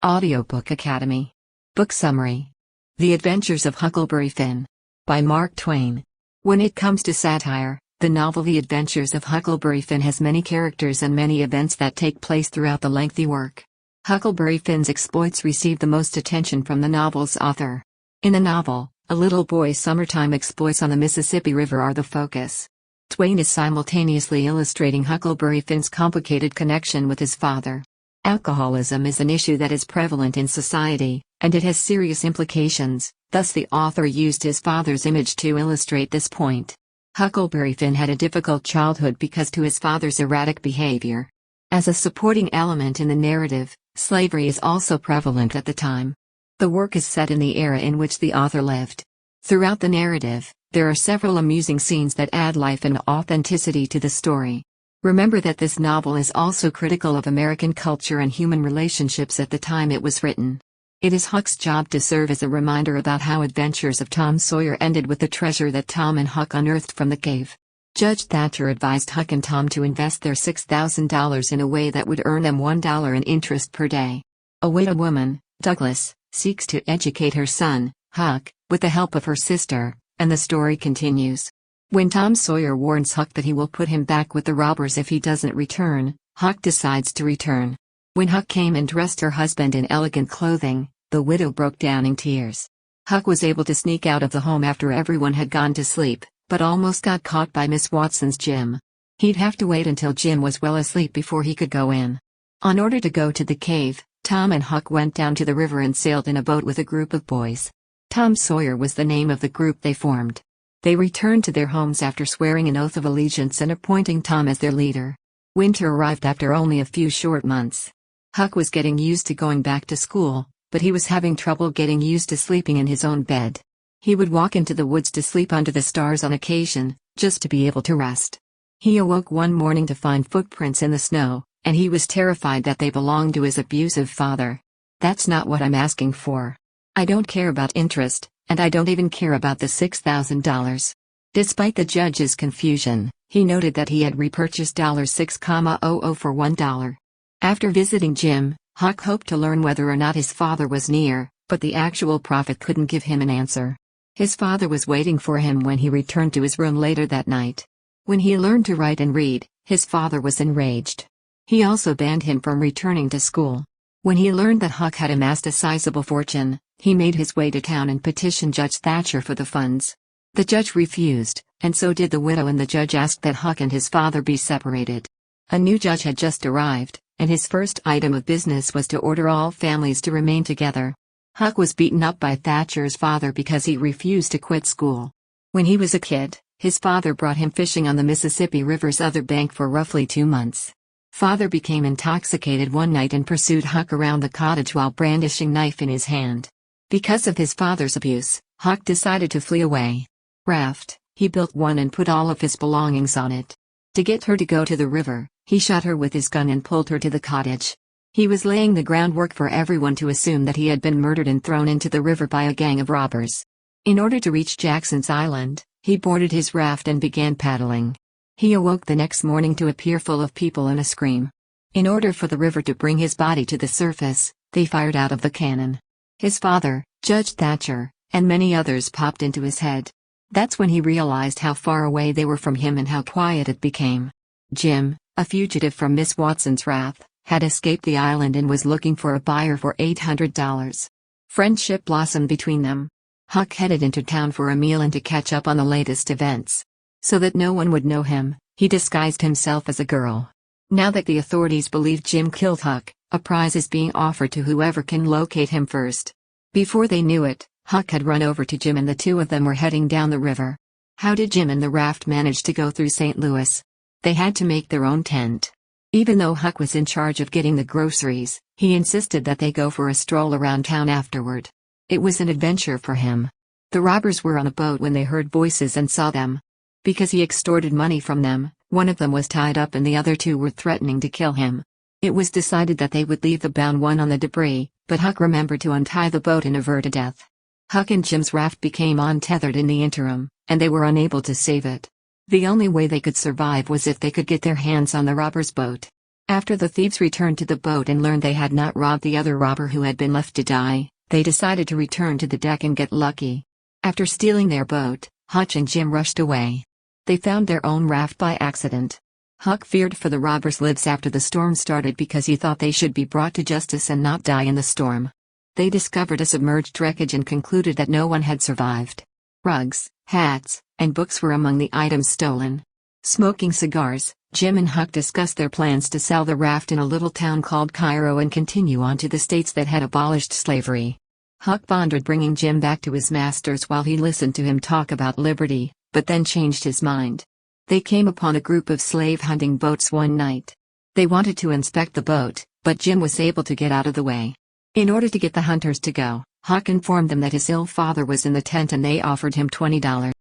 Audiobook Academy. Book Summary. The Adventures of Huckleberry Finn. By Mark Twain. When it comes to satire, the novel The Adventures of Huckleberry Finn has many characters and many events that take place throughout the lengthy work. Huckleberry Finn's exploits receive the most attention from the novel's author. In the novel, a little boy's summertime exploits on the Mississippi River are the focus. Twain is simultaneously illustrating Huckleberry Finn's complicated connection with his father. Alcoholism is an issue that is prevalent in society, and it has serious implications, thus the author used his father's image to illustrate this point. Huckleberry Finn had a difficult childhood because to his father's erratic behavior. As a supporting element in the narrative, slavery is also prevalent at the time. The work is set in the era in which the author lived. Throughout the narrative, there are several amusing scenes that add life and authenticity to the story. Remember that this novel is also critical of American culture and human relationships at the time it was written. It is Huck's job to serve as a reminder about how adventures of Tom Sawyer ended with the treasure that Tom and Huck unearthed from the cave. Judge Thatcher advised Huck and Tom to invest their $6,000 in a way that would earn them $1 in interest per day. A widow woman, Douglas, seeks to educate her son, Huck, with the help of her sister, and the story continues. When Tom Sawyer warns Huck that he will put him back with the robbers if he doesn't return, Huck decides to return. When Huck came and dressed her husband in elegant clothing, the widow broke down in tears. Huck was able to sneak out of the home after everyone had gone to sleep, but almost got caught by Miss Watson's Jim. He'd have to wait until Jim was well asleep before he could go in. In order to go to the cave, Tom and Huck went down to the river and sailed in a boat with a group of boys. Tom Sawyer was the name of the group they formed. They returned to their homes after swearing an oath of allegiance and appointing Tom as their leader. Winter arrived after only a few short months. Huck was getting used to going back to school, but he was having trouble getting used to sleeping in his own bed. He would walk into the woods to sleep under the stars on occasion, just to be able to rest. He awoke one morning to find footprints in the snow, and he was terrified that they belonged to his abusive father. "That's not what I'm asking for. I don't care about interest, and I don't even care about the $6,000. Despite the judge's confusion, he noted that he had repurchased $6,000 for $1. After visiting Jim, Huck hoped to learn whether or not his father was near, but the actual prophet couldn't give him an answer. His father was waiting for him when he returned to his room later that night. When he learned to write and read, his father was enraged. He also banned him from returning to school. When he learned that Huck had amassed a sizable fortune, he made his way to town and petitioned Judge Thatcher for the funds. The judge refused, and so did the widow, and the judge asked that Huck and his father be separated. A new judge had just arrived, and his first item of business was to order all families to remain together. Huck was beaten up by Thatcher's father because he refused to quit school. When he was a kid, his father brought him fishing on the Mississippi River's other bank for roughly 2 months. Father became intoxicated one night and pursued Huck around the cottage while brandishing knife in his hand. Because of his father's abuse, Huck decided to flee away. Raft, he built one and put all of his belongings on it. To get her to go to the river, he shot her with his gun and pulled her to the cottage. He was laying the groundwork for everyone to assume that he had been murdered and thrown into the river by a gang of robbers. In order to reach Jackson's Island, he boarded his raft and began paddling. He awoke the next morning to a pier full of people and a scream. In order for the river to bring his body to the surface, they fired out of the cannon. His father, Judge Thatcher, and many others popped into his head. That's when he realized how far away they were from him and how quiet it became. Jim, a fugitive from Miss Watson's wrath, had escaped the island and was looking for a buyer for $800. Friendship blossomed between them. Huck headed into town for a meal and to catch up on the latest events. So that no one would know him, he disguised himself as a girl. Now that the authorities believe Jim killed Huck, a prize is being offered to whoever can locate him first. Before they knew it, Huck had run over to Jim and the two of them were heading down the river. How did Jim and the raft manage to go through St. Louis? They had to make their own tent. Even though Huck was in charge of getting the groceries, he insisted that they go for a stroll around town afterward. It was an adventure for him. The robbers were on a boat when they heard voices and saw them. Because he extorted money from them, one of them was tied up and the other two were threatening to kill him. It was decided that they would leave the bound one on the debris, but Huck remembered to untie the boat and avert a death. Huck and Jim's raft became untethered in the interim, and they were unable to save it. The only way they could survive was if they could get their hands on the robbers' boat. After the thieves returned to the boat and learned they had not robbed the other robber who had been left to die, they decided to return to the deck and get lucky. After stealing their boat, Hutch and Jim rushed away. They found their own raft by accident. Huck feared for the robbers' lives after the storm started because he thought they should be brought to justice and not die in the storm. They discovered a submerged wreckage and concluded that no one had survived. Rugs, hats, and books were among the items stolen. Smoking cigars, Jim and Huck discussed their plans to sell the raft in a little town called Cairo and continue on to the states that had abolished slavery. Huck pondered bringing Jim back to his masters while he listened to him talk about liberty, but then changed his mind. They came upon a group of slave-hunting boats one night. They wanted to inspect the boat, but Jim was able to get out of the way. In order to get the hunters to go, Huck informed them that his ill father was in the tent and they offered him $20.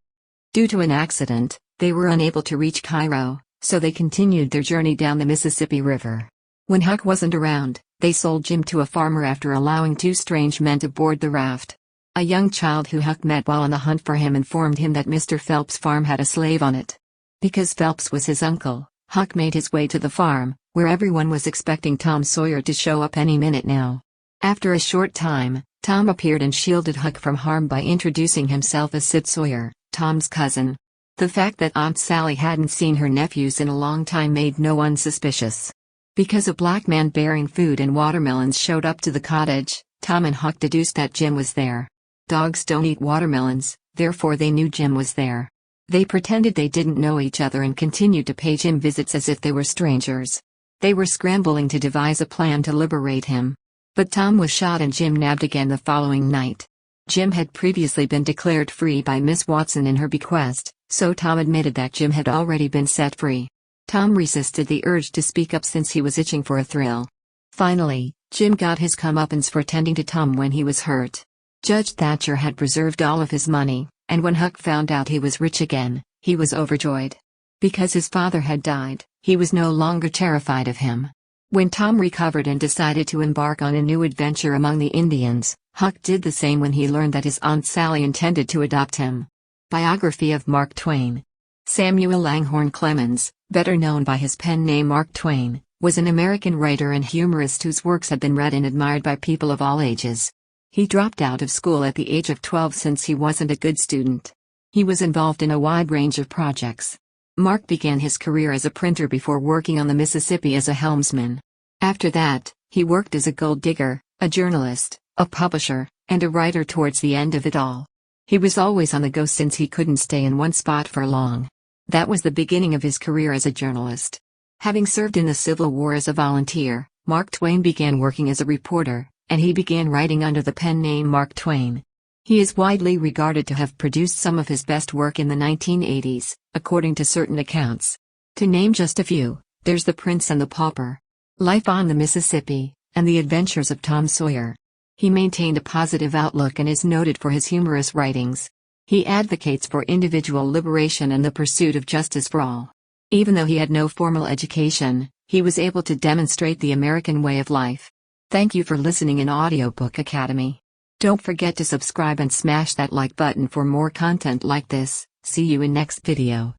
Due to an accident, they were unable to reach Cairo, so they continued their journey down the Mississippi River. When Huck wasn't around, they sold Jim to a farmer after allowing two strange men to board the raft. A young child who Huck met while on the hunt for him informed him that Mr. Phelps' farm had a slave on it. Because Phelps was his uncle, Huck made his way to the farm, where everyone was expecting Tom Sawyer to show up any minute now. After a short time, Tom appeared and shielded Huck from harm by introducing himself as Sid Sawyer, Tom's cousin. The fact that Aunt Sally hadn't seen her nephews in a long time made no one suspicious. Because a black man bearing food and watermelons showed up to the cottage, Tom and Huck deduced that Jim was there. Dogs don't eat watermelons, therefore they knew Jim was there. They pretended they didn't know each other and continued to pay Jim visits as if they were strangers. They were scrambling to devise a plan to liberate him. But Tom was shot and Jim nabbed again the following night. Jim had previously been declared free by Miss Watson in her bequest, so Tom admitted that Jim had already been set free. Tom resisted the urge to speak up since he was itching for a thrill. Finally, Jim got his comeuppance for tending to Tom when he was hurt. Judge Thatcher had preserved all of his money, and when Huck found out he was rich again, he was overjoyed. Because his father had died, he was no longer terrified of him. When Tom recovered and decided to embark on a new adventure among the Indians, Huck did the same when he learned that his Aunt Sally intended to adopt him. Biography of Mark Twain. Samuel Langhorne Clemens, better known by his pen name Mark Twain, was an American writer and humorist whose works have been read and admired by people of all ages. He dropped out of school at the age of 12 since he wasn't a good student. He was involved in a wide range of projects. Mark began his career as a printer before working on the Mississippi as a helmsman. After that, he worked as a gold digger, a journalist, a publisher, and a writer towards the end of it all. He was always on the go since he couldn't stay in one spot for long. That was the beginning of his career as a journalist. Having served in the Civil War as a volunteer, Mark Twain began working as a reporter, and he began writing under the pen name Mark Twain. He is widely regarded to have produced some of his best work in the 1980s, according to certain accounts. To name just a few, there's The Prince and the Pauper, Life on the Mississippi, and The Adventures of Tom Sawyer. He maintained a positive outlook and is noted for his humorous writings. He advocates for individual liberation and the pursuit of justice for all. Even though he had no formal education, he was able to demonstrate the American way of life. Thank you for listening in Audiobook Academy. Don't forget to subscribe and smash that like button for more content like this. See you in next video.